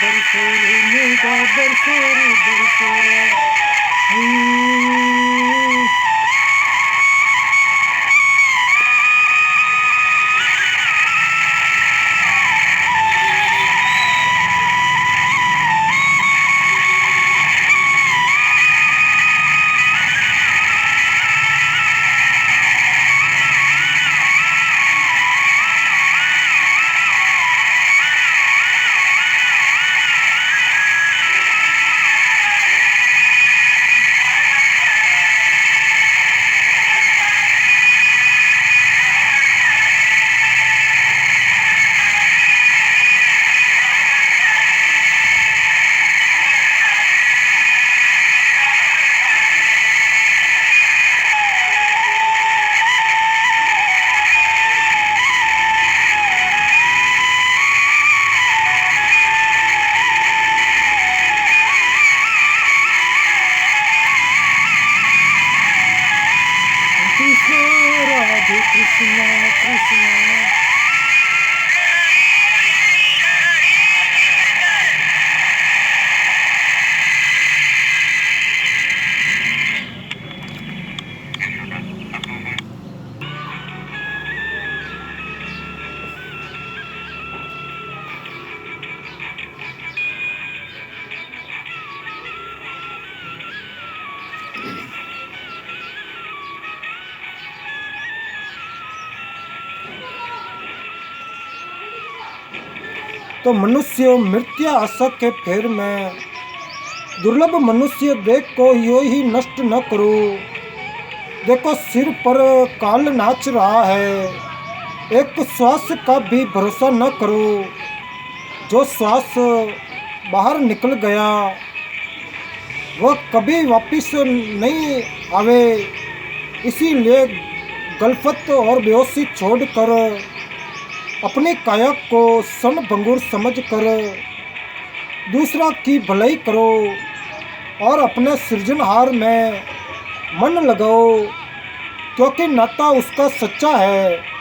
बरसो रे मेघा बरसो रे बरसो रे। हम्म। कृष्ण राधे कृष्ण कृष्ण। तो मनुष्य मृत्यु आशा के फेर में दुर्लभ मनुष्य देख को यो ही नष्ट न करो। देखो सिर पर काल नाच रहा है, एक श्वास का भी भरोसा न करो। जो श्वास बाहर निकल गया वह कभी वापिस नहीं आवे। इसीलिए गलफत और बेहोशी छोड़कर अपने काया को सन भंगुर समझ कर दूसरा की भलाई करो और अपने सृजनहार में मन लगाओ, क्योंकि नाता उसका सच्चा है।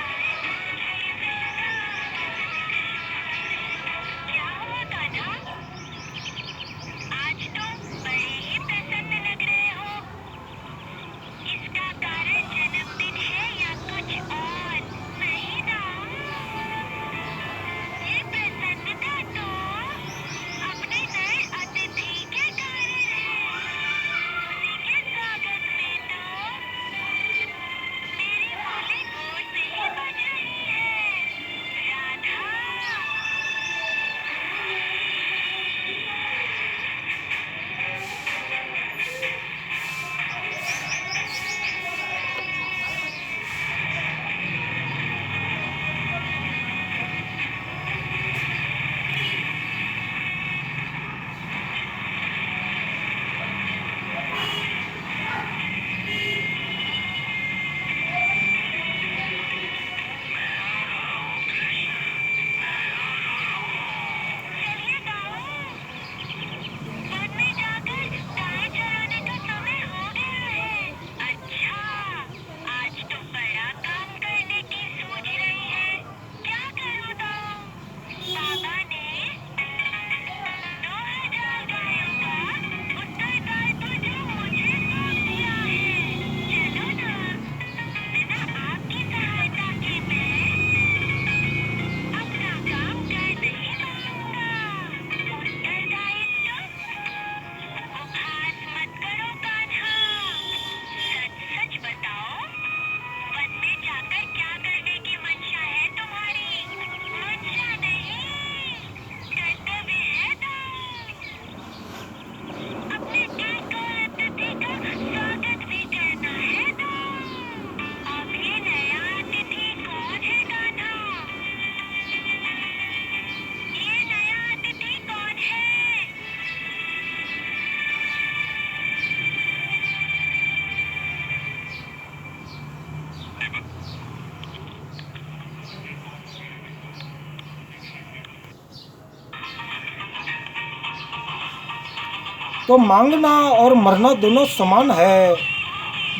तो मांगना और मरना दोनों समान है,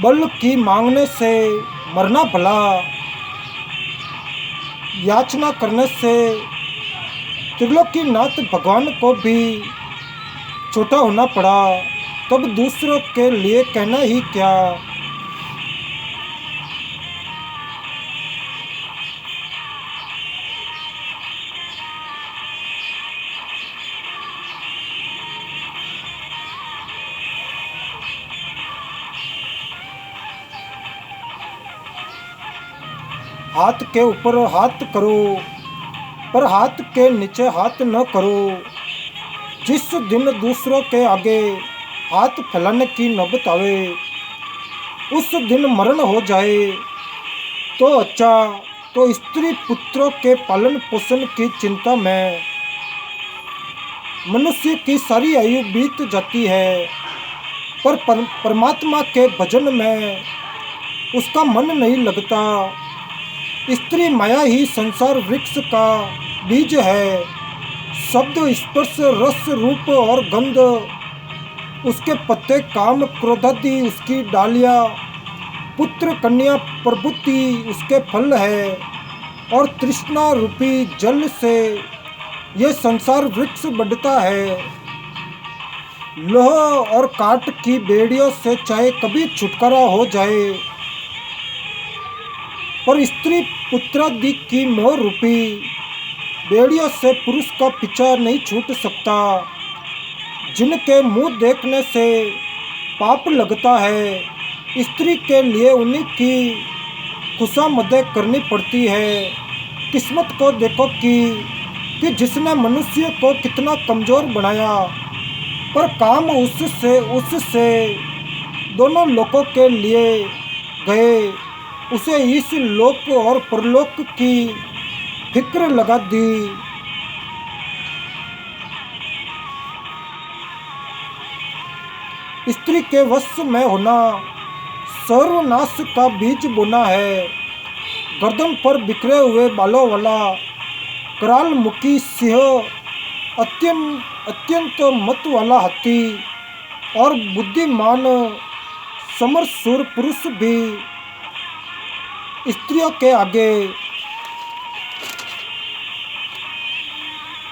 बल्कि मांगने से मरना भला। याचना करने से त्रिलोकीनाथ भगवान को भी छोटा होना पड़ा, तब दूसरों के लिए कहना ही क्या। हाथ के ऊपर हाथ करो, पर हाथ के नीचे हाथ न करो। जिस दिन दूसरों के आगे हाथ फैलाने की नौबत आवे, उस दिन मरण हो जाए तो अच्छा। तो स्त्री पुत्रों के पालन पोषण की चिंता में मनुष्य की सारी आयु बीत जाती है, पर परमात्मा के भजन में उसका मन नहीं लगता। स्त्री माया ही संसार वृक्ष का बीज है। शब्द स्पर्श रस रूप और गंध उसके पत्ते, काम क्रोधादि उसकी डालियाँ, पुत्र कन्या प्रभुति उसके फल है। और तृष्णा रूपी जल से ये संसार वृक्ष बढ़ता है। लोह और काट की बेड़ियों से चाहे कभी छुटकारा हो जाए, पर स्त्री पुत्रादि की मोह रूपी बेड़ियों से पुरुष का पीछा नहीं छूट सकता। जिनके मुंह देखने से पाप लगता है, स्त्री के लिए उन्हीं की खुशामदें करनी पड़ती है। किस्मत को देखो कि जिसने मनुष्य को कितना कमज़ोर बनाया, पर काम उससे दोनों लोकों के लिए गए। उसे इस लोक और परलोक की फिक्र लगा दी। स्त्री के वश में होना सर्वनाश का बीज बोना है। गर्दन पर बिखरे हुए बालों वाला कराल मुखी सिंह, अत्यंत मत वाला हाथी और बुद्धिमान समरसूर पुरुष भी स्त्रियों के आगे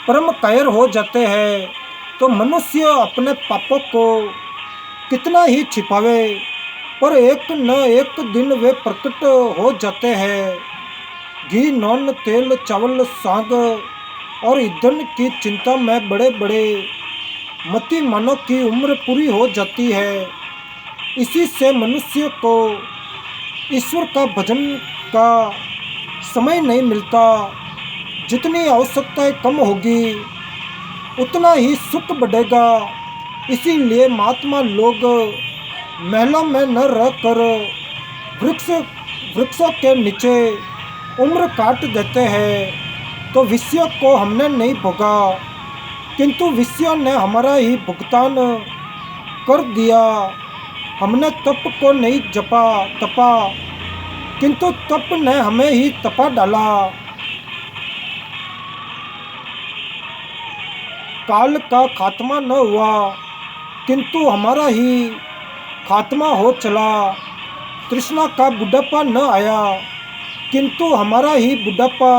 परम कायर हो जाते हैं। तो मनुष्य अपने पापों को कितना ही छिपावे, पर एक न एक दिन वे प्रकट हो जाते हैं। घी, नॉन, तेल, चावल, साग और ईंधन की चिंता में बड़े बड़े मती मानव की उम्र पूरी हो जाती है। इसी से मनुष्य को ईश्वर का भजन का समय नहीं मिलता। जितनी आवश्यकताएं कम होगी, उतना ही सुख बढ़ेगा। इसीलिए महात्मा लोग महलों में न रहकर वृक्षों के नीचे उम्र काट देते हैं। तो विषयों को हमने नहीं भोगा, किंतु विषयों ने हमारा ही भुगतान कर दिया। हमने तप को नहीं तपा, किंतु तप ने हमें ही तपा डाला। काल का खात्मा न हुआ, किंतु हमारा ही खात्मा हो चला। तृष्णा का बुढ़ापा न आया, किंतु हमारा ही बुढ़ापा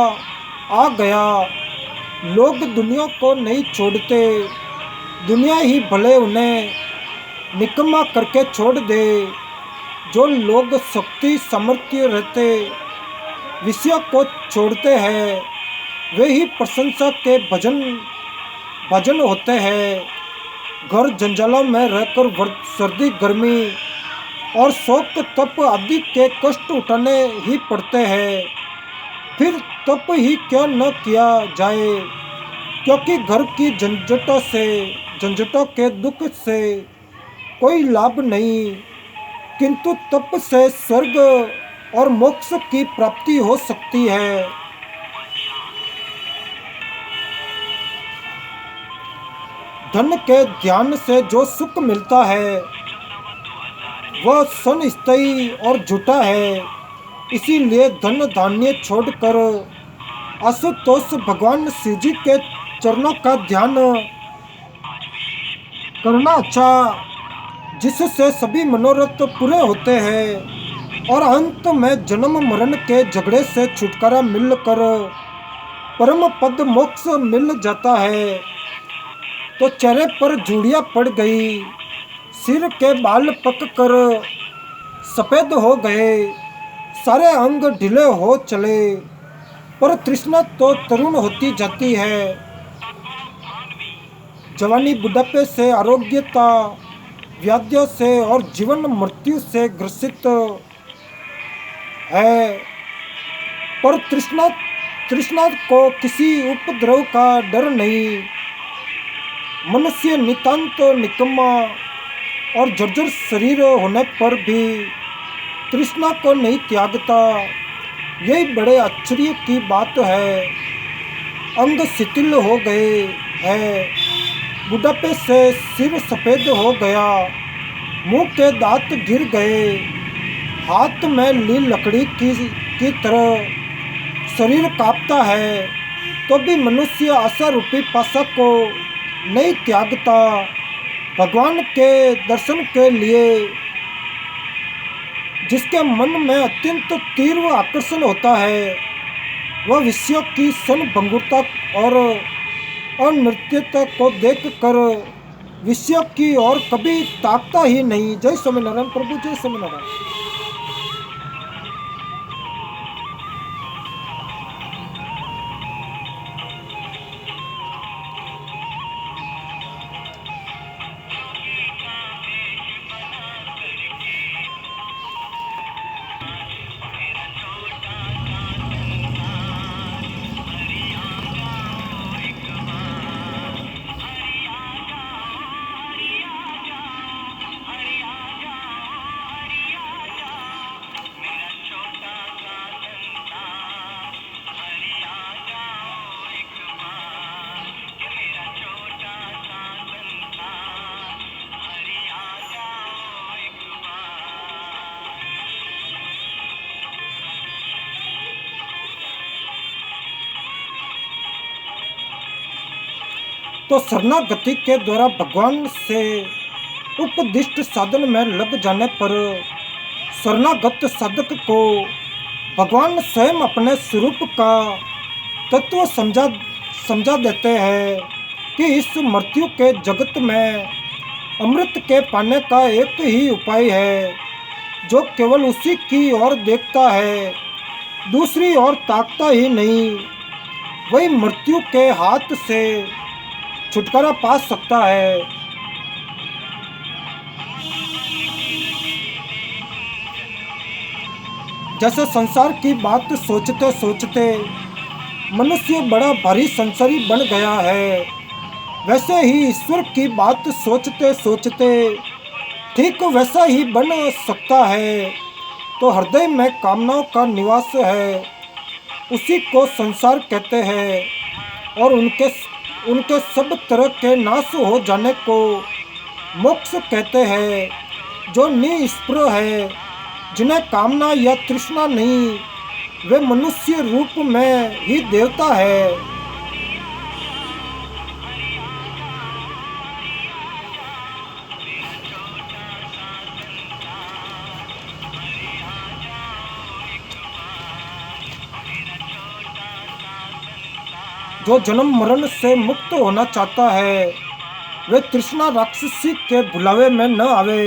आ गया। लोग दुनिया को नहीं छोड़ते, दुनिया ही भले उन्हें निकम्मा करके छोड़ दे। जो लोग शक्ति सामर्थ्य रहते विषयों को छोड़ते हैं, वे ही प्रशंसा के भजन होते हैं। घर जंजालों में रहकर सर्दी गर्मी और शोक तप आदि के कष्ट उठाने ही पड़ते हैं। फिर तप ही क्यों न किया जाए, क्योंकि घर की झंझटों के दुख से कोई लाभ नहीं, किंतु तप से स्वर्ग और मोक्ष की प्राप्ति हो सकती है। धन के ध्यान से जो सुख मिलता है वह क्षणस्थयी और झूठा है। इसीलिए धन धान्य छोड़कर आशुतोष भगवान शिव जी के चरणों का ध्यान करना अच्छा, जिससे सभी मनोरथ पूरे होते हैं और अंत में जन्म मरण के झगड़े से छुटकारा मिलकर परम पद मोक्ष मिल जाता है। तो चेहरे पर झुर्रियाँ पड़ गई, सिर के बाल पक कर सफ़ेद हो गए, सारे अंग ढीले हो चले, पर तृष्णा तो तरुण होती जाती है। जवानी बुढ़ापे से, आरोग्यता व्याधियों से और जीवन मृत्यु से ग्रसित है, पर तृष्णा तृष्णा को किसी उपद्रव का डर नहीं। मनुष्य नितांत निकम्मा और जर्जर शरीर होने पर भी तृष्णा को नहीं त्यागता, यही बड़े आश्चर्य की बात है। अंग शिथिल हो गए हैं, बुढ़ापे से सिर सफ़ेद हो गया, मुंह के दांत गिर गए, हाथ में ली लकड़ी की तरह शरीर कांपता है, तो भी मनुष्य आशा रूपी पाशा को नहीं त्यागता। भगवान के दर्शन के लिए जिसके मन में अत्यंत तीव्र आकर्षण होता है, वह विषयों की क्षणभंगुरता और अनित्यता को देखकर विषयों की ओर कभी ताकता ही नहीं। जय स्वामीनारायण प्रभु, जय स्वामीनारायण। तो शरणागति के द्वारा भगवान से उपदिष्ट साधन में लग जाने पर शरणागत साधक को भगवान स्वयं अपने स्वरूप का तत्व समझा देते हैं कि इस मृत्यु के जगत में अमृत के पाने का एक ही उपाय है, जो केवल उसी की ओर देखता है, दूसरी ओर ताकता ही नहीं, वही मृत्यु के हाथ से छुटकारा पा सकता है। जैसे संसार की बात सोचते सोचते मनुष्य बड़ा भारी संसारी बन गया है, वैसे ही ईश्वर की बात सोचते सोचते ठीक वैसा ही बन सकता है। तो हृदय में कामनाओं का निवास है, उसी को संसार कहते हैं, और उनके सब तरह के नाश हो जाने को मोक्ष कहते हैं। जो निष्प्रह है, जिन्हें कामना या तृष्णा नहीं, वे मनुष्य रूप में ही देवता है। जो जन्म मरण से मुक्त होना चाहता है, वे तृष्णा राक्षसी के भुलावे में न आवे।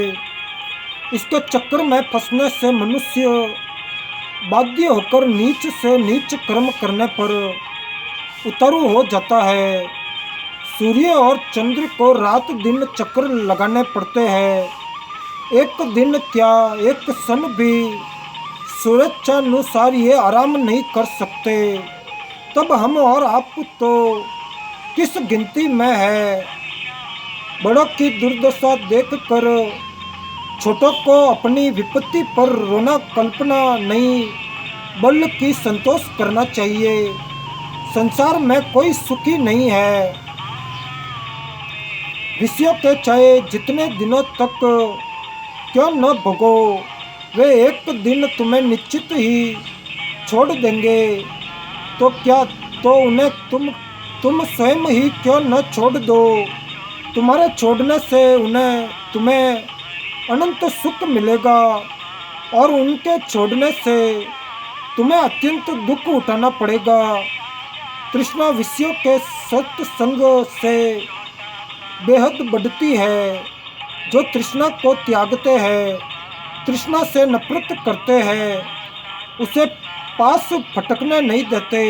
इसके चक्कर में फंसने से मनुष्य बाध्य होकर नीच से नीच कर्म करने पर उतारू हो जाता है। सूर्य और चंद्र को रात दिन चक्कर लगाने पड़ते हैं, एक दिन क्या एक क्षण भी स्वेच्छानुसार ये आराम नहीं कर सकते। तब हम और आप तो किस गिनती में है। बड़ों की दुर्दशा देखकर छोटों को अपनी विपत्ति पर रोना कल्पना नहीं, बल्कि संतोष करना चाहिए। संसार में कोई सुखी नहीं है। विषयों के चाहे जितने दिनों तक क्यों न भोगो, वे एक दिन तुम्हें निश्चित ही छोड़ देंगे। तो क्या तो उन्हें तुम स्वयं ही क्यों न छोड़ दो। तुम्हारे छोड़ने से तुम्हें अनंत सुख मिलेगा, और उनके छोड़ने से तुम्हें अत्यंत दुख उठाना पड़ेगा। तृष्णा विषयों के सत्संग से बेहद बढ़ती है। जो तृष्णा को त्यागते हैं, तृष्णा से नफरत करते हैं, उसे पास भटकने नहीं देते,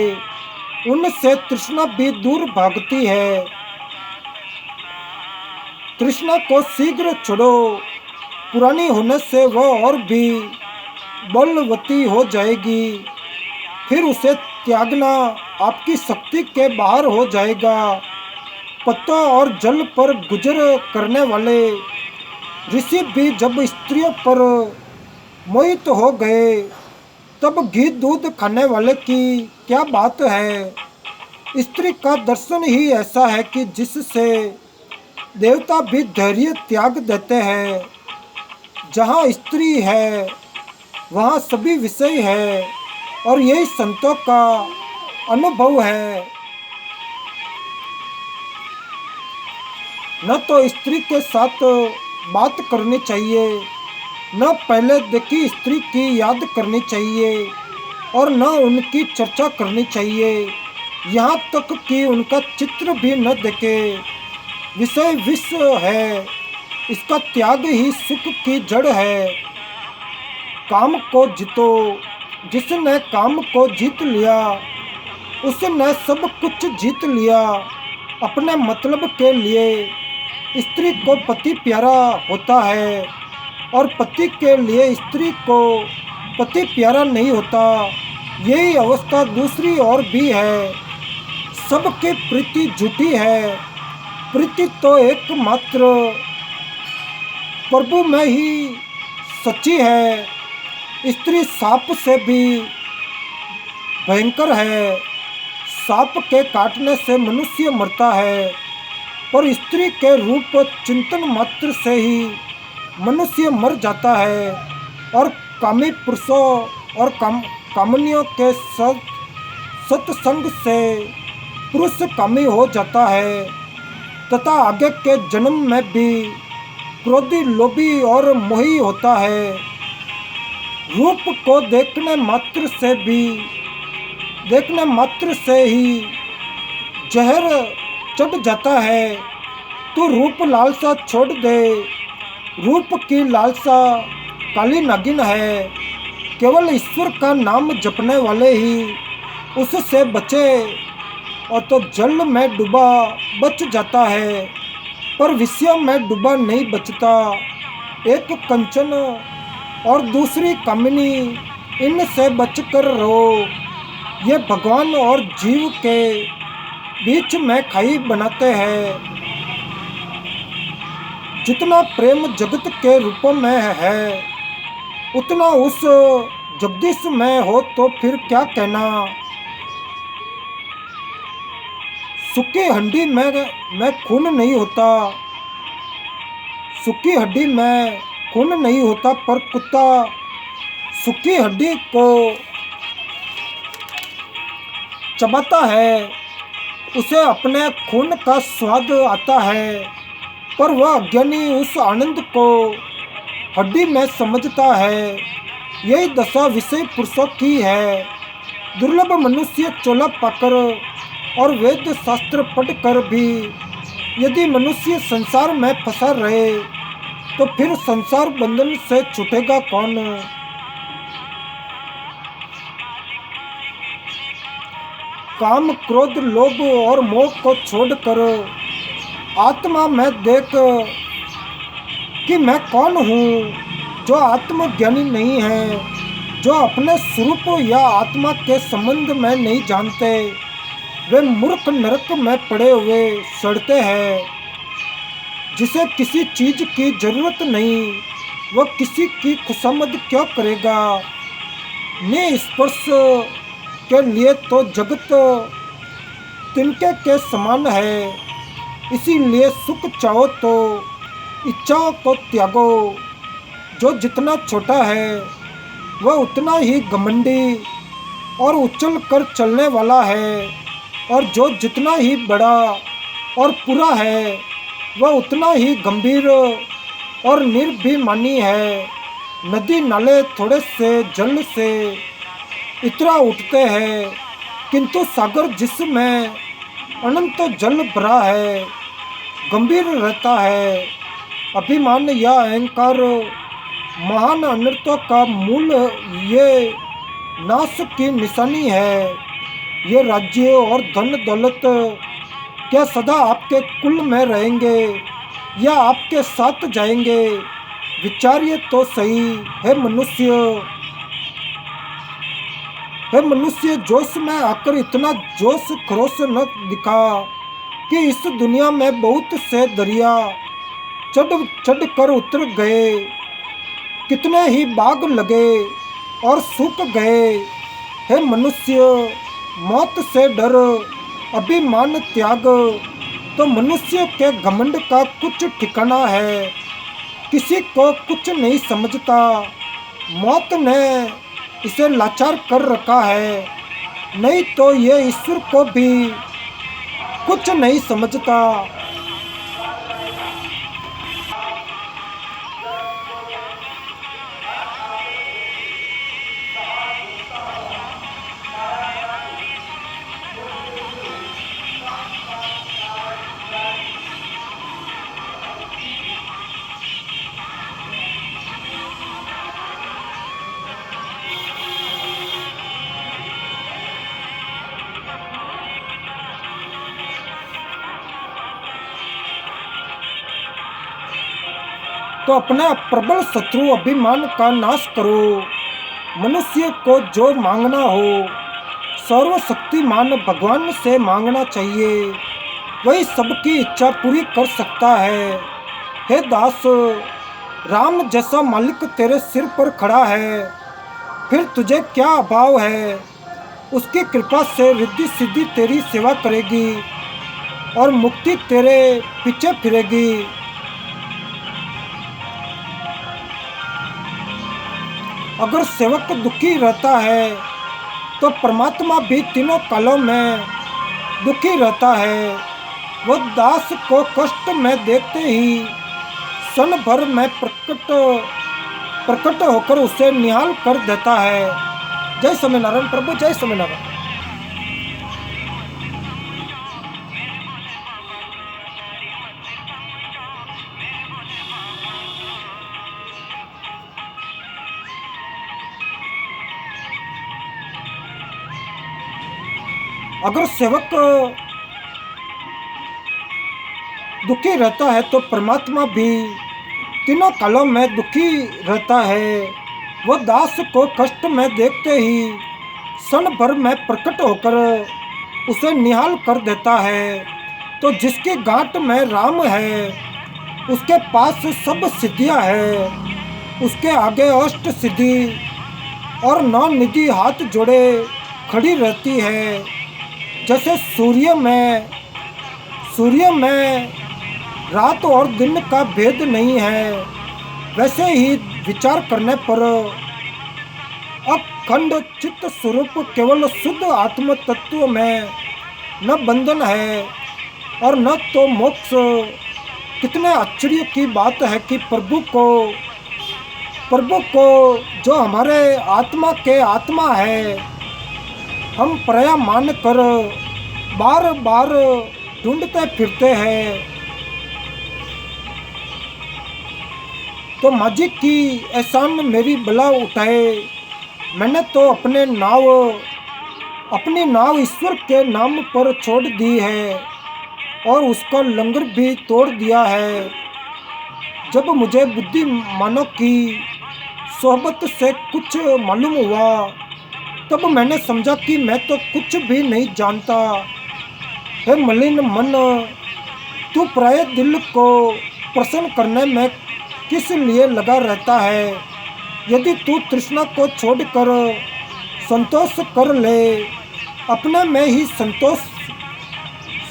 उनसे तृष्णा भी दूर भागती है। तृष्णा को शीघ्र छोड़ो, पुरानी होने से वह और भी बलवती हो जाएगी। फिर उसे त्यागना आपकी शक्ति के बाहर हो जाएगा। पत्तों और जल पर गुजर करने वाले ऋषि भी जब स्त्रियों पर मोहित हो गए, तब घी दूध खाने वाले की क्या बात है। स्त्री का दर्शन ही ऐसा है कि जिससे देवता भी धैर्य त्याग देते हैं। जहाँ स्त्री है वहाँ सभी विषय है, और यही संतों का अनुभव है। न तो स्त्री के साथ बात करनी चाहिए, न पहले देखी स्त्री की याद करनी चाहिए, और न उनकी चर्चा करनी चाहिए, यहाँ तक कि उनका चित्र भी न देखे। विषय विष है, इसका त्याग ही सुख की जड़ है। काम को जीतो, जिसने काम को जीत लिया उसने सब कुछ जीत लिया अपने मतलब के लिए। स्त्री को पति प्यारा होता है, और पति के लिए स्त्री को पति प्यारा नहीं होता। यही अवस्था दूसरी और भी है। सबकी प्रीति झूठी है, प्रीति तो एकमात्र प्रभु में ही सच्ची है। स्त्री सांप से भी भयंकर है। सांप के काटने से मनुष्य मरता है, पर स्त्री के रूप चिंतन मात्र से ही मनुष्य मर जाता है। और कामी पुरुषों और कामनियों के सत्संग से पुरुष कामी हो जाता है, तथा आगे के जन्म में भी क्रोधी, लोभी और मोही होता है। रूप को देखने मात्र से ही जहर चढ़ जाता है। तो रूप लालसा छोड़ दे। रूप की लालसा काली नागिन है। केवल ईश्वर का नाम जपने वाले ही उससे बचे, और तो जल में डूबा बच जाता है, पर विषयों में डूबा नहीं बचता। एक कंचन और दूसरी कामिनी, इनसे बचकर रहो। ये भगवान और जीव के बीच में खाई बनाते हैं। जितना प्रेम जगत के रूपों में है, उतना उस जगदीश में हो तो फिर क्या कहना। सूखी हड्डी में खून नहीं होता, सूखी हड्डी में खून नहीं होता, पर कुत्ता सूखी हड्डी को चबाता है, उसे अपने खून का स्वाद आता है, पर वह अज्ञानी उस आनंद को हड्डी में समझता है। यही दशा विषय पुरुषों की है। दुर्लभ मनुष्य चोला पाकर और वेद शास्त्र पढ़कर भी यदि मनुष्य संसार में फंसा रहे, तो फिर संसार बंधन से छूटेगा कौन। काम, क्रोध, लोभ और मोह को छोड़कर आत्मा में देख कि मैं कौन हूँ। जो आत्मज्ञानी नहीं है, जो अपने स्वरूप या आत्मा के संबंध में नहीं जानते, वे मूर्ख नरक में पड़े हुए सड़ते हैं। जिसे किसी चीज की जरूरत नहीं, वह किसी की खुशामद क्यों करेगा। निस्पर्श के लिए तो जगत तिनके के समान है। इसीलिए सुख चाहो तो इच्छाओं को त्यागो। जो जितना छोटा है वह उतना ही घमंडी और उछल कर चलने वाला है, और जो जितना ही बड़ा और पूरा है वह उतना ही गंभीर और निर्भिमानी है। नदी नाले थोड़े से जल से इतना उठते हैं किंतु सागर जिसमें अनंत जल भरा है गंभीर रहता है। अभिमान या अहंकार महान अनर्थों का मूल, ये नाश की निशानी है। ये राज्य और धन दौलत क्या सदा आपके कुल में रहेंगे या आपके साथ जाएंगे? विचारिए तो सही। है मनुष्य, जोश में आकर इतना जोश खरोश न दिखा कि इस दुनिया में बहुत से दरिया चढ़ कर उतर गए, कितने ही बाग लगे और सूख गए। है मनुष्य, मौत से डर, अभिमान त्याग, तो मनुष्य के घमंड का कुछ ठिकाना है। किसी को कुछ नहीं समझता, मौत ने इसे लाचार कर रखा है। नहीं तो ये ईश्वर को भी कुछ नहीं समझता। तो अपना प्रबल शत्रु अभिमान का नाश करो। मनुष्य को जो मांगना हो सर्वशक्तिमान भगवान से मांगना चाहिए, वही सबकी इच्छा पूरी कर सकता है। हे दास, राम जैसा मालिक तेरे सिर पर खड़ा है, फिर तुझे क्या अभाव है? उसकी कृपा से रिद्धि सिद्धि तेरी सेवा करेगी और मुक्ति तेरे पीछे फिरेगी। अगर सेवक दुखी रहता है तो परमात्मा भी तीनों कालों में दुखी रहता है। वह दास को कष्ट में देखते ही क्षण भर में प्रकट होकर उसे निहाल कर देता है। जय स्वामीनारायण प्रभु, जय स्वामीनारायण। अगर सेवक दुखी रहता है तो परमात्मा भी तीनों कालों में दुखी रहता है। वह दास को कष्ट में देखते ही क्षण भर में प्रकट होकर उसे निहाल कर देता है। तो जिसके गांठ में राम है उसके पास सब सिद्धियां है। उसके आगे अष्ट सिद्धि और नौ निधि हाथ जोड़े खड़ी रहती है। जैसे सूर्य में रात और दिन का भेद नहीं है, वैसे ही विचार करने पर अखंड चित्त स्वरूप केवल शुद्ध आत्म तत्व में न बंधन है और न तो मोक्ष। कितने आश्चर्य की बात है कि प्रभु को जो हमारे आत्मा के आत्मा है, हम पराया मान कर बार बार ढूंढते फिरते हैं। तो माझी की एहसान मेरी बला उठाए। मैंने तो अपनी नाव ईश्वर के नाम पर छोड़ दी है और उसका लंगर भी तोड़ दिया है। जब मुझे बुद्धिमानों की सोहबत से कुछ मालूम हुआ तब मैंने समझा कि मैं तो कुछ भी नहीं जानता। हे मलिन मन, तू पराये दिल को प्रसन्न करने में किस लिए लगा रहता है? यदि तू तृष्णा को छोड़कर संतोष कर ले, अपने में ही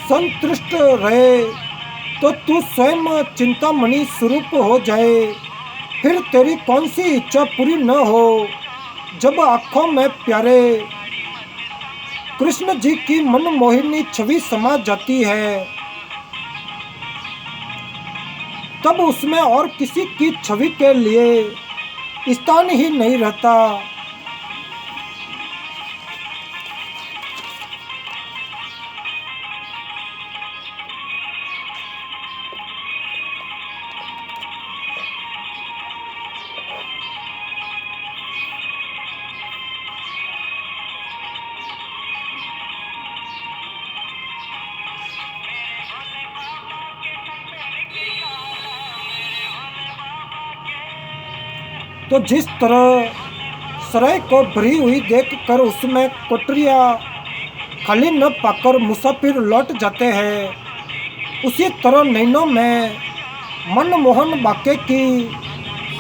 संतुष्ट रहे, तो तू स्वयं चिंतामणि स्वरूप हो जाए। फिर तेरी कौन सी इच्छा पूरी न हो? जब आँखों में प्यारे कृष्ण जी की मनमोहिनी छवि समा जाती है तब उसमें और किसी की छवि के लिए स्थान ही नहीं रहता। तो जिस तरह सराय को भरी हुई देखकर उसमें कोठरियाँ खाली न पाकर मुसाफिर लौट जाते हैं, उसी तरह नैनों में मनमोहन वाक्य की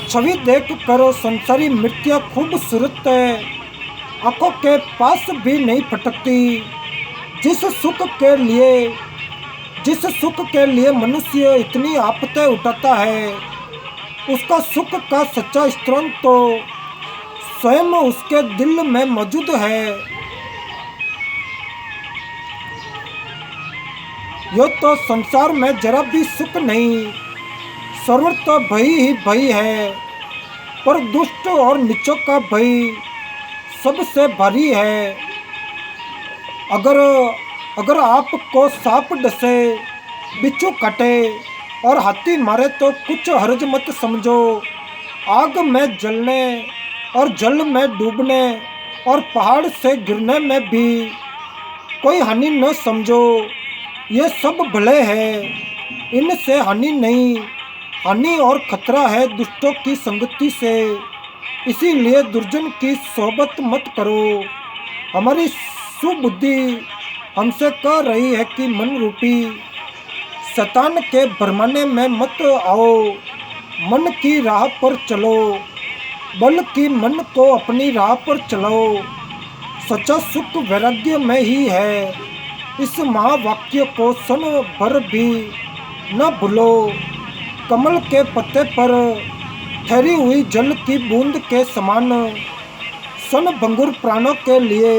छवि देखकर संसारी मृत्यु खूबसूरत आंखों के पास भी नहीं फटकती। जिस सुख के लिए मनुष्य इतनी आफतें उठाता है, उसका सुख का सच्चा स्रोत तो स्वयं उसके दिल में मौजूद है। यो तो संसार में जरा भी सुख नहीं, सर्वत्र भय ही भय है, पर दुष्ट और नीचों का भय सबसे भारी है। अगर आपको सांप डसे, बिच्छू काटे और हाथी मारे तो कुछ हर्ज मत समझो। आग में जलने और जल में डूबने और पहाड़ से गिरने में भी कोई हानि न समझो। ये सब भले हैं, इनसे हानि नहीं, हानि और खतरा है दुष्टों की संगति से। इसीलिए दुर्जन की सोहबत मत करो। हमारी सुबुद्धि हमसे कह रही है कि मन रूपी शैतान के भरमाने में मत आओ। मन की राह पर चलो, बल्कि मन को अपनी राह पर चलाओ। सच्चा सुख वैराग्य में ही है। इस महावाक्य को क्षण भर भी न भूलो। कमल के पत्ते पर ठहरी हुई जल की बूंद के समान क्षणभंगुर प्राणों के लिए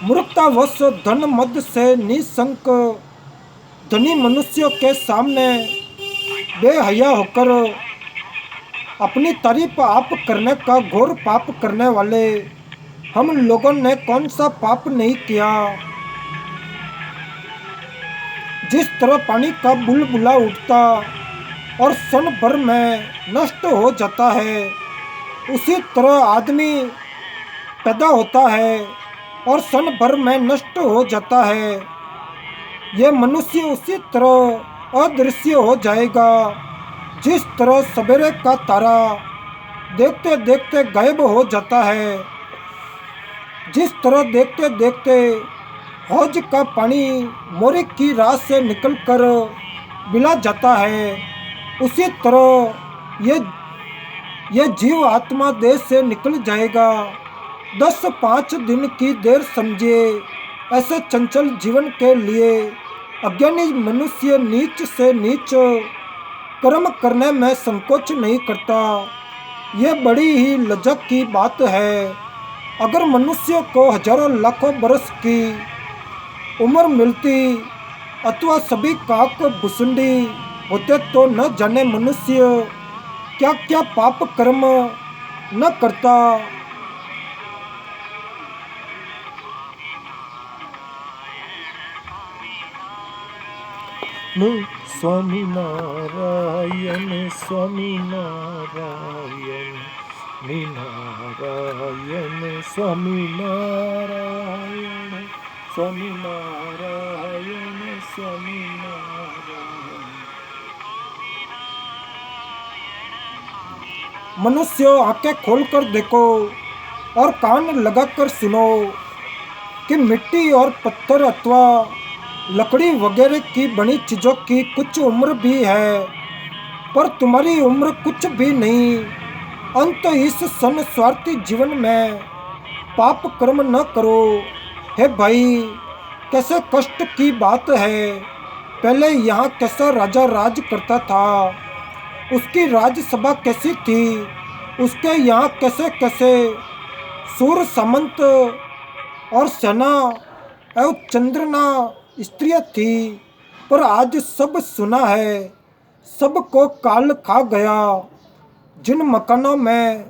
मूर्खतावश धन मद से निशंक धनी मनुष्यों के सामने बेहया होकर अपनी तारीफ आप करने का घोर पाप करने वाले हम लोगों ने कौन सा पाप नहीं किया। जिस तरह पानी का बुलबुला उठता और क्षण भर में नष्ट हो जाता है, उसी तरह आदमी पैदा होता है और क्षण भर में नष्ट हो जाता है। यह मनुष्य उसी तरह अदृश्य हो जाएगा जिस तरह सवेरे का तारा देखते देखते गायब हो जाता है। जिस तरह देखते देखते हौज का पानी मोरी की रात से निकलकर मिला जाता है, उसी तरह ये जीव आत्मा देह से निकल जाएगा। 10-5 दिन की देर समझिए। ऐसे चंचल जीवन के लिए अज्ञानी मनुष्य नीच से नीच कर्म करने में संकोच नहीं करता। यह बड़ी ही लज्जा की बात है। अगर मनुष्य को हजारों लाखों बरस की उम्र मिलती अथवा सभी काक भुसुंडी होते तो न जाने मनुष्य क्या क्या पाप कर्म न करता। स्वामी नारायण स्वामी नारायण नारायण स्वामी नारायण स्वामी नारायण स्वामी नारायण। मनुष्य आंखें खोलकर देखो और कान लगाकर सुनो कि मिट्टी और पत्थर अथवा लकड़ी वगैरह की बनी चीज़ों की कुछ उम्र भी है, पर तुम्हारी उम्र कुछ भी नहीं। अंत इस स्वार्थी जीवन में पाप कर्म न करो। हे भाई, कैसे कष्ट की बात है। पहले यहाँ कैसा राजा राज करता था, उसकी राज्यसभा कैसी थी, उसके यहाँ कैसे कैसे सूर सामंत और सेना एवं चंद्रना स्त्रियाँ थी, पर आज सब सुना है, सबको काल खा गया। जिन मकानों में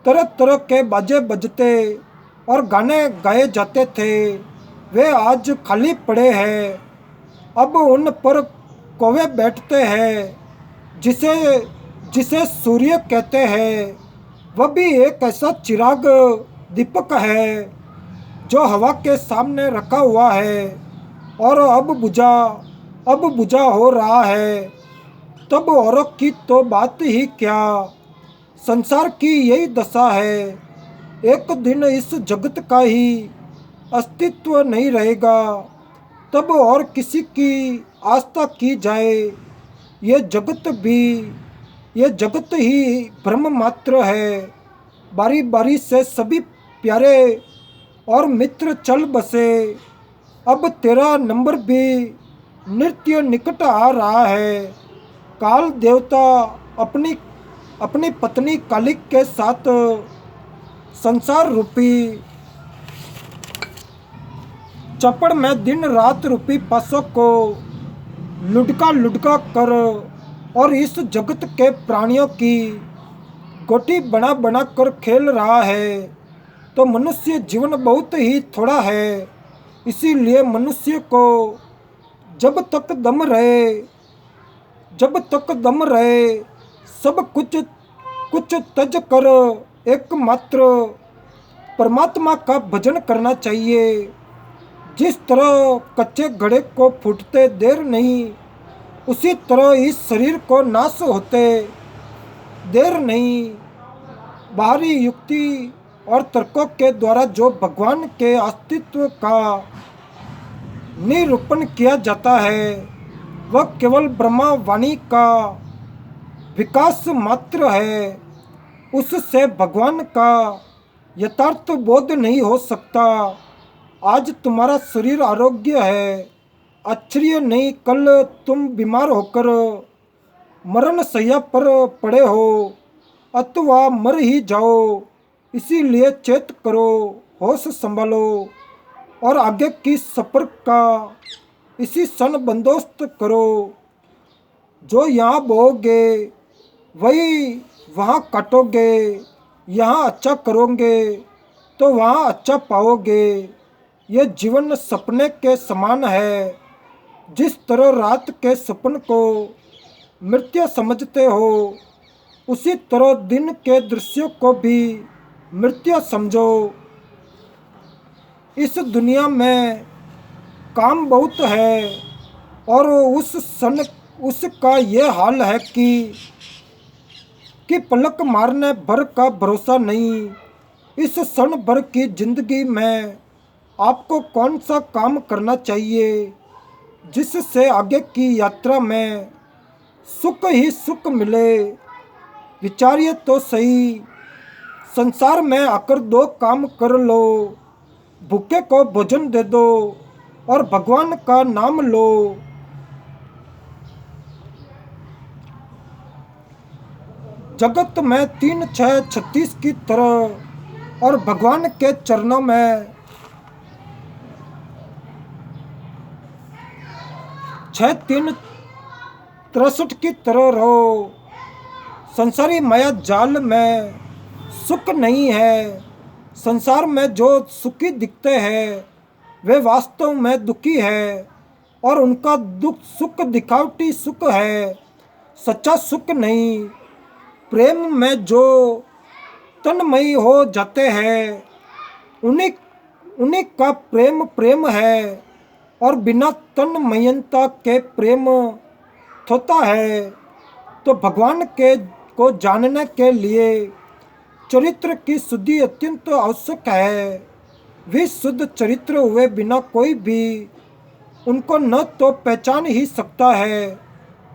तरह तरह के बाजे बजते और गाने गाए जाते थे, वे आज खाली पड़े हैं। अब उन पर कौवे बैठते हैं जिसे सूर्य कहते हैं। वह भी एक ऐसा चिराग दीपक है जो हवा के सामने रखा हुआ है और अब बुझा हो रहा है। तब औरों की तो बात ही क्या, संसार की यही दशा है। एक दिन इस जगत का ही अस्तित्व नहीं रहेगा, तब और किसी की आस्था की जाए। ये जगत ही भ्रम मात्र है। बारी बारी से सभी प्यारे और मित्र चल बसे। अब तेरा नंबर भी नृत्य निकट आ रहा है। काल देवता अपनी अपनी पत्नी कालिक के साथ संसार रूपी चपड़ में दिन रात रूपी पासों को लुढ़का लुढ़का कर और इस जगत के प्राणियों की गोटी बना बना कर खेल रहा है। तो मनुष्य जीवन बहुत ही थोड़ा है, इसीलिए मनुष्य को जब तक दम रहे सब कुछ तज कर एकमात्र परमात्मा का भजन करना चाहिए। जिस तरह कच्चे घड़े को फूटते देर नहीं, उसी तरह इस शरीर को नाश होते देर नहीं। बाहरी युक्ति और तर्कों के द्वारा जो भगवान के अस्तित्व का निरूपण किया जाता है, वह केवल ब्रह्मा वाणी का विकास मात्र है। उससे भगवान का यथार्थ बोध नहीं हो सकता। आज तुम्हारा शरीर आरोग्य है, आश्चर्य नहीं कल तुम बीमार होकर मरण शैया पर पड़े हो अथवा मर ही जाओ। इसीलिए चेत करो, होश संभालो और आगे की सफर का इसी क्षण बंदोबस्त करो। जो यहाँ बोओगे वही वहाँ काटोगे। यहाँ अच्छा करोगे तो वहाँ अच्छा पाओगे। यह जीवन सपने के समान है। जिस तरह रात के सपन को मृत्यु समझते हो, उसी तरह दिन के दृश्यों को भी मृत्यु समझो। इस दुनिया में काम बहुत है और उसका ये हाल है कि पलक मारने भर का भरोसा नहीं। इस क्षण भर की जिंदगी में आपको कौन सा काम करना चाहिए जिससे आगे की यात्रा में सुख ही सुख मिले। विचारिए तो सही। संसार में आकर दो काम कर लो, भूखे को भोजन दे दो और भगवान का नाम लो। जगत में 3 6 36 की तरह और भगवान के चरणों में 6 3 63 की तरह रहो। संसारी माया जाल में सुख नहीं है। संसार में जो सुखी दिखते हैं वे वास्तव में दुखी है और उनका दुख सुख दिखावटी सुख है, सच्चा सुख नहीं। प्रेम में जो तन्मयी हो जाते हैं उन्हीं का प्रेम प्रेम है और बिना तन्मयता के प्रेम थोता है। तो भगवान को जानने के लिए चरित्र की शुद्धि अत्यंत आवश्यक है। विशुद्ध चरित्र हुए बिना कोई भी उनको न तो पहचान ही सकता है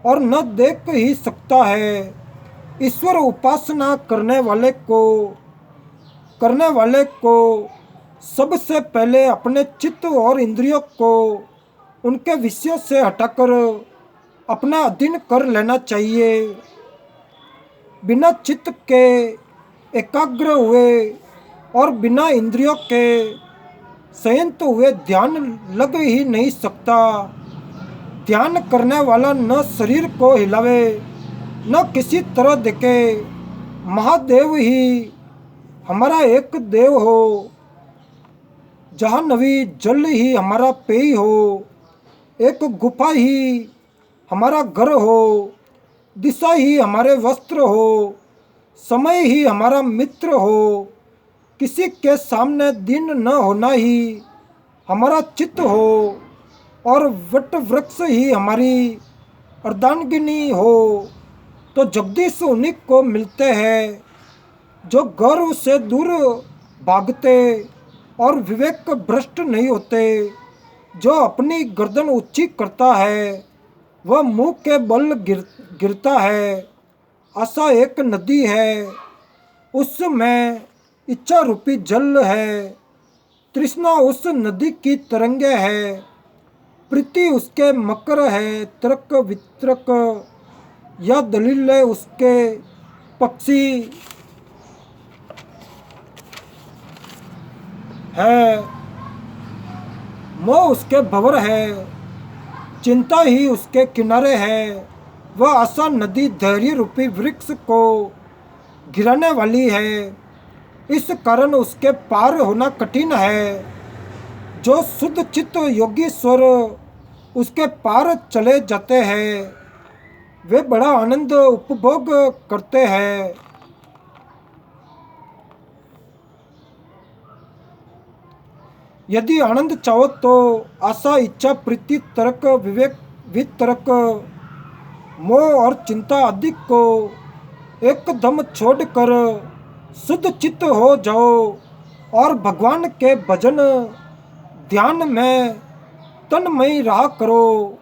और न देख ही सकता है। ईश्वर उपासना करने वाले को सबसे पहले अपने चित्त और इंद्रियों को उनके विषयों से हटाकर अपना अधीन कर लेना चाहिए। बिना चित्त के एकाग्र हुए और बिना इंद्रियों के संयत हुए ध्यान लग ही नहीं सकता। ध्यान करने वाला न शरीर को हिलावे न किसी तरह दिखे। महादेव ही हमारा एक देव हो, जाह्नवी जल ही हमारा पेय हो, एक गुफा ही हमारा घर हो, दिशा ही हमारे वस्त्र हो, समय ही हमारा मित्र हो, किसी के सामने दीन न होना ही हमारा चित्त हो और वट वृक्ष ही हमारी अर्धांगिनी हो। तो जगदीश उन्हीं को मिलते हैं जो गर्व से दूर भागते और विवेक भ्रष्ट नहीं होते, जो अपनी गर्दन ऊंची करता है वह मुंह के बल गिरता है। आशा एक नदी है, उसमें इच्छा रूपी जल है। तृष्णा उस नदी की तरंगे है, प्रीति उसके मकर है। तर्क वितर्क या दलील उसके पक्षी है। मोह उसके भंवर है, चिंता ही उसके किनारे है। वह आशा नदी धैर्य रूपी वृक्ष को गिराने वाली है, इस कारण उसके पार होना कठिन है। जो शुद्ध चित्त योगीश्वर उसके पार चले जाते हैं, वे बड़ा आनंद उपभोग करते हैं। यदि आनंद चाहो तो आशा, इच्छा, प्रीति, तर्क, विवेक, वितर्क, मोह और चिंता आदि को एकदम छोड़कर शुद्ध चित्त हो जाओ और भगवान के भजन ध्यान में तन्मय रहा करो।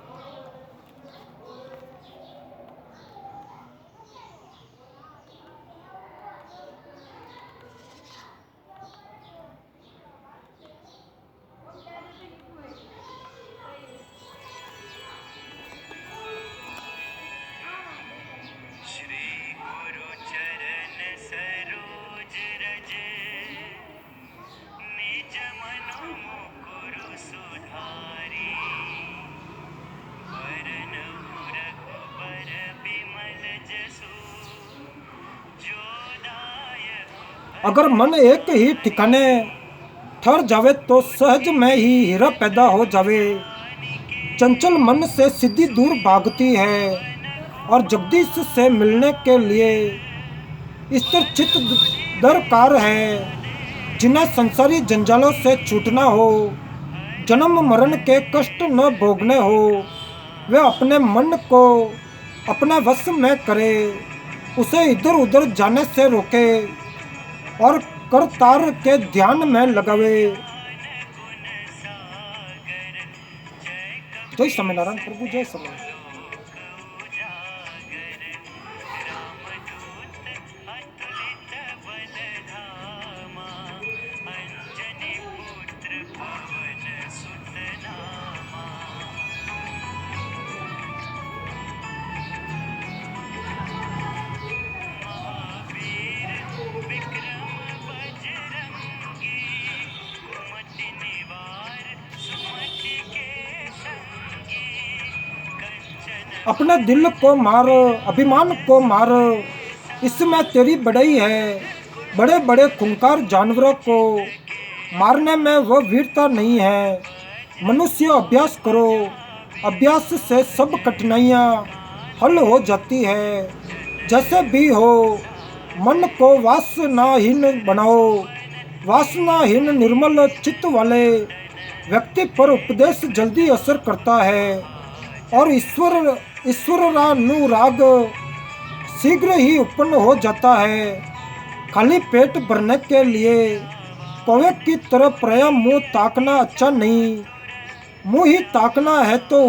अगर मन एक ही ठिकाने ठहर जावे तो सहज में ही हीरा पैदा हो जावे। चंचल मन से सिद्धि दूर भागती है और जगदीश से मिलने के लिए स्थिर चित्त दरकार है। जिन्हें संसारी जंजालों से छूटना हो, जन्म मरण के कष्ट न भोगने हो, वे अपने मन को अपने वश में करे, उसे इधर उधर जाने से रोके और करतार के ध्यान में लगावे। जय स्वामीनारायण प्रभु, जय स्वामीनारायण। अपने दिल को मार, अभिमान को मार, इसमें तेरी बड़ाई है। बड़े बड़े खूंखार जानवरों को मारने में वह वीरता नहीं है। मनुष्य अभ्यास करो, अभ्यास से सब कठिनाइयाँ हल हो जाती है। जैसे भी हो मन को वासनाहीन बनाओ। वासनाहीन निर्मल चित्त वाले व्यक्ति पर उपदेश जल्दी असर करता है और ईश्वरानुराग शीघ्र ही उत्पन्न हो जाता है। खाली पेट भरने के लिए कौवे की तरह प्रायः मुंह ताकना अच्छा नहीं। मुंह ही ताकना है तो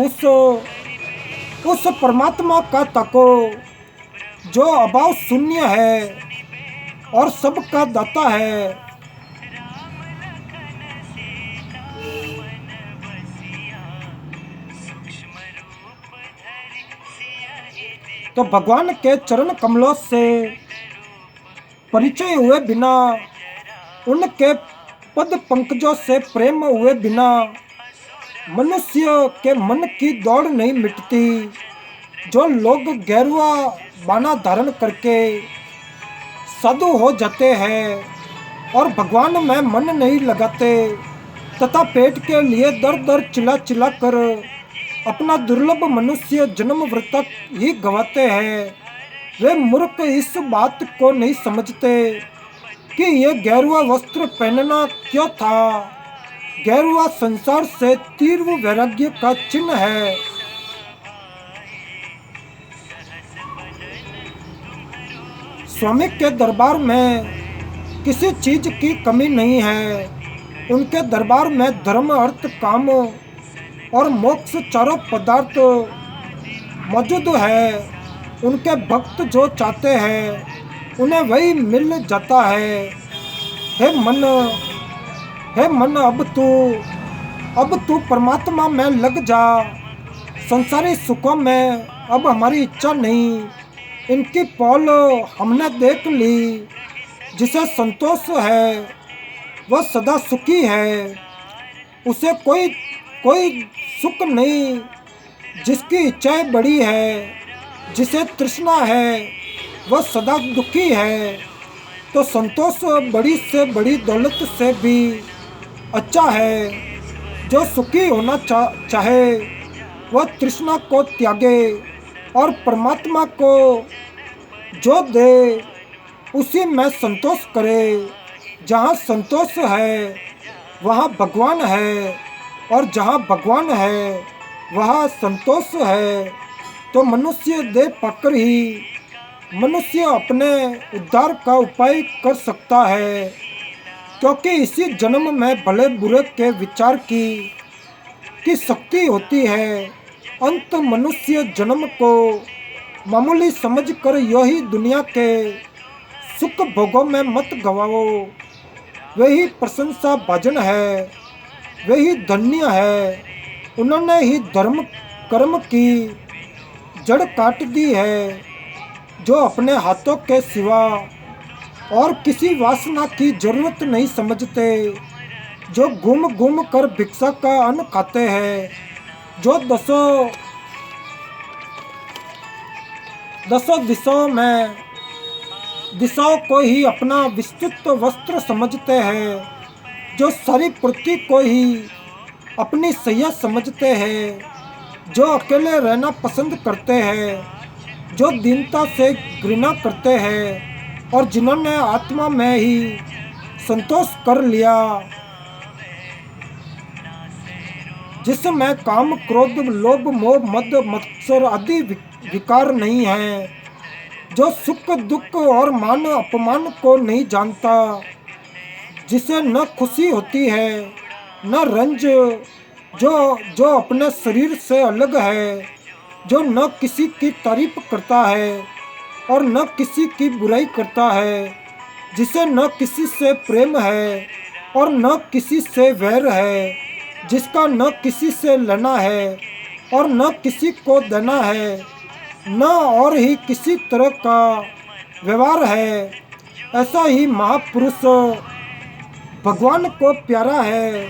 उस परमात्मा का ताको जो अभाव शून्य है और सबका दाता है। तो भगवान के चरण कमलों से परिचय हुए बिना, उनके पद पंकजों से प्रेम हुए बिना मनुष्य के मन की दौड़ नहीं मिटती। जो लोग गेरुआ बाना धारण करके साधु हो जाते हैं और भगवान में मन नहीं लगाते तथा पेट के लिए दर दर चिल्ला चिल्ला कर अपना दुर्लभ मनुष्य जन्म वृत्त ही गवाते हैं, वे मूर्ख इस बात को नहीं समझते कि ये गेरुआ वस्त्र पहनना क्यों था। गेरुआ संसार से तीव्र वैराग्य का चिन्ह है। स्वामी के दरबार में किसी चीज की कमी नहीं है। उनके दरबार में धर्म, अर्थ, काम और मोक्ष चारों पदार्थ मौजूद है। उनके भक्त जो चाहते हैं उन्हें वही मिल जाता है। हे मन, हे मन, अब तू परमात्मा में लग जा। संसारी सुखों में अब हमारी इच्छा नहीं। इनकी पौल हमने देख ली। जिसे संतोष है वह सदा सुखी है। उसे कोई कोई सुख नहीं। जिसकी इच्छाएं बड़ी है, जिसे तृष्णा है, वह सदा दुखी है। तो संतोष बड़ी से बड़ी दौलत से भी अच्छा है। जो सुखी होना चाहे वह तृष्णा को त्यागे और परमात्मा को जो दे उसी में संतोष करे। जहाँ संतोष है वहाँ भगवान है, और जहाँ भगवान है वहाँ संतोष है। तो मनुष्य देह पाकर ही मनुष्य अपने उद्धार का उपाय कर सकता है, क्योंकि इसी जन्म में भले बुरे के विचार की शक्ति होती है। अंत मनुष्य जन्म को मामूली समझकर यही दुनिया के सुख भोगों में मत गवाओ। वही प्रशंसा भाजन है, वही धन्य है। उन्होंने ही धर्म कर्म की जड़ काट दी है, जो अपने हाथों के सिवा और किसी वासना की जरूरत नहीं समझते, जो घूम घूम कर भिक्षा का अन्न खाते हैं, जो दसों दिशाओं को ही अपना विस्तृत वस्त्र समझते हैं, जो सारी पृथ्वी को ही अपनी सैया समझते हैं, जो अकेले रहना पसंद करते हैं, जो दीनता से घृणा करते हैं, और जिन्होंने आत्मा में ही संतोष कर लिया, जिसमें काम, क्रोध, लोभ, मोह, मद, मत्सर आदि विकार नहीं है, जो सुख दुख और मान अपमान को नहीं जानता, जिसे न खुशी होती है न रंज, जो अपने शरीर से अलग है, जो न किसी की तारीफ करता है और न किसी की बुराई करता है, जिसे न किसी से प्रेम है और न किसी से वैर है, जिसका न किसी से लेना है और न किसी को देना है, न और ही किसी तरह का व्यवहार है, ऐसा ही महापुरुष भगवान को प्यारा है।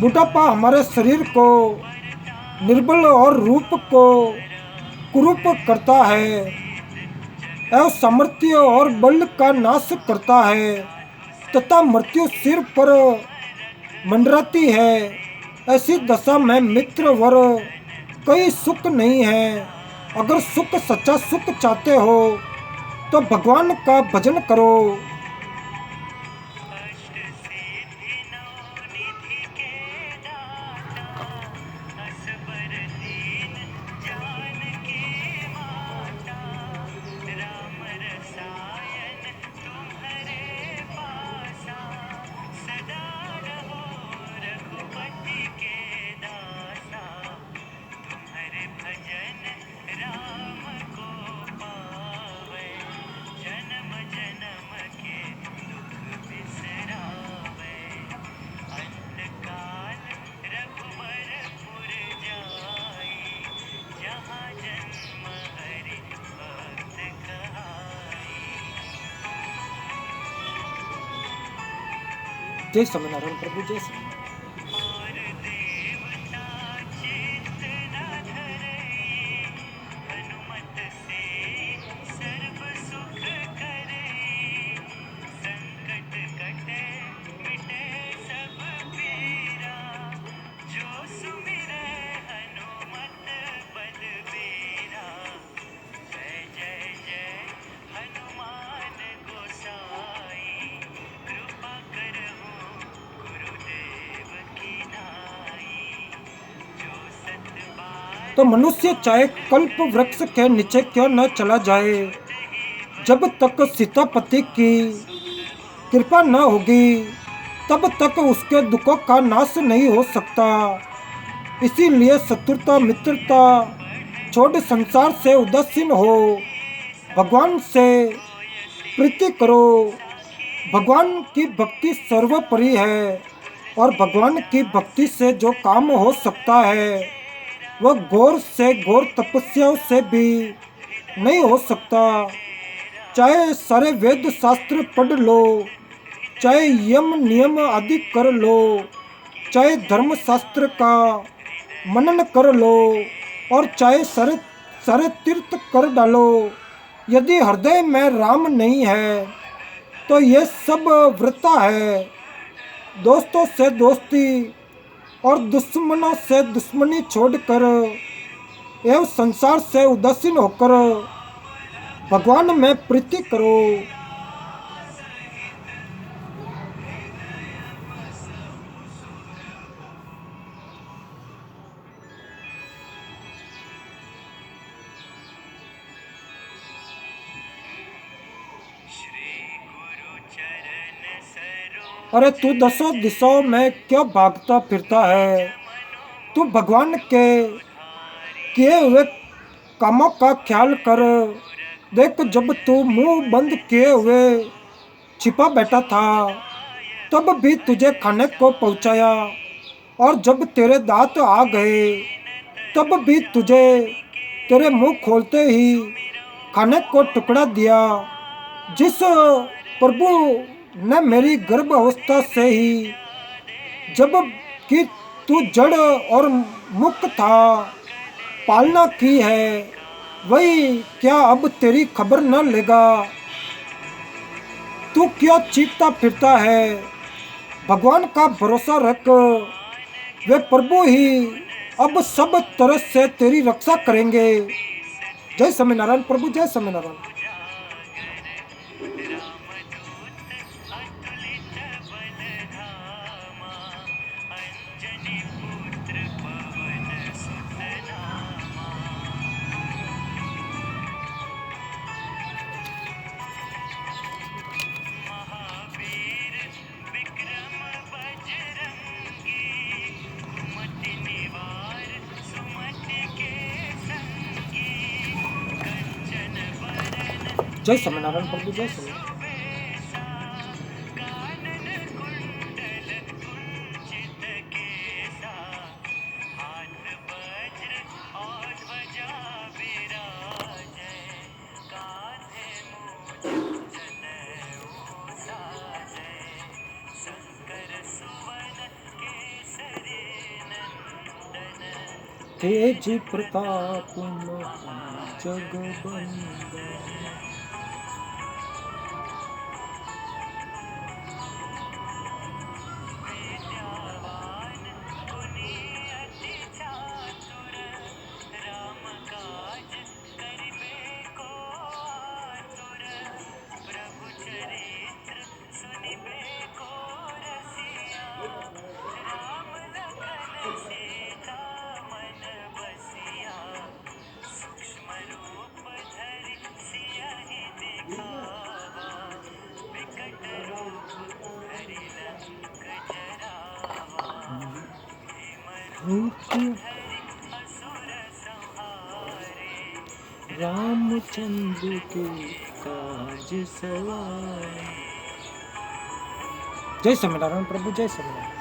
बुढ़ापा हमारे शरीर को निर्बल और रूप को कुरूप करता है, एवं सामर्थ्य और बल का नाश करता है, तथा मृत्यु सिर पर मंडराती है। ऐसी दशा में मित्र वर कोई सुख नहीं है। अगर सुख, सच्चा सुख चाहते हो तो भगवान का भजन करो। जय स्वामीनारायण प्रभु, जय स्वामी। तो मनुष्य चाहे कल्प वृक्ष के नीचे क्यों न चला जाए, जब तक सीतापति की कृपा न होगी तब तक उसके दुखों का नाश नहीं हो सकता। इसीलिए शत्रुता मित्रता छोड़ संसार से उदासीन हो, भगवान से प्रीति करो। भगवान की भक्ति सर्वोपरि है और भगवान की भक्ति से जो काम हो सकता है वह घोर से घोर तपस्याओं से भी नहीं हो सकता। चाहे सारे वेद शास्त्र पढ़ लो, चाहे यम नियम आदि कर लो, चाहे धर्म शास्त्र का मनन कर लो और चाहे सारे सारे तीर्थ कर डालो, यदि हृदय में राम नहीं है तो ये सब वृथा है। दोस्तों से दोस्ती और दुश्मनों से दुश्मनी छोड़कर एवं संसार से उदासीन होकर भगवान में प्रीति करो। अरे तू दसों दिशाओं में क्यों भागता फिरता है? तू भगवान के किए हुए कामों का ख्याल कर। देख, जब तू मुंह बंद किए हुए छिपा बैठा था तब भी तुझे खाने को पहुंचाया, और जब तेरे दांत आ गए तब भी तुझे तेरे मुंह खोलते ही खाने को टुकड़ा दिया। जिस प्रभु ने मेरी गर्भ अवस्था से ही, जब कि तू जड़ और मुक्त था, पालना की है, वही क्या अब तेरी खबर न लेगा? तू क्यों चीखता फिरता है? भगवान का भरोसा रख, वे प्रभु ही अब सब तरह से तेरी रक्षा करेंगे। जय स्वामीनारायण प्रभु, जय स्वामीनारायण। जय स्वामीनारायण प्रभु, जय स्वामीनारायण। तेज प्रताप जगबंदन। रामचंद्र के काज सवार। जय स्वामीनारायण प्रभु, जय स्वामीनारायण।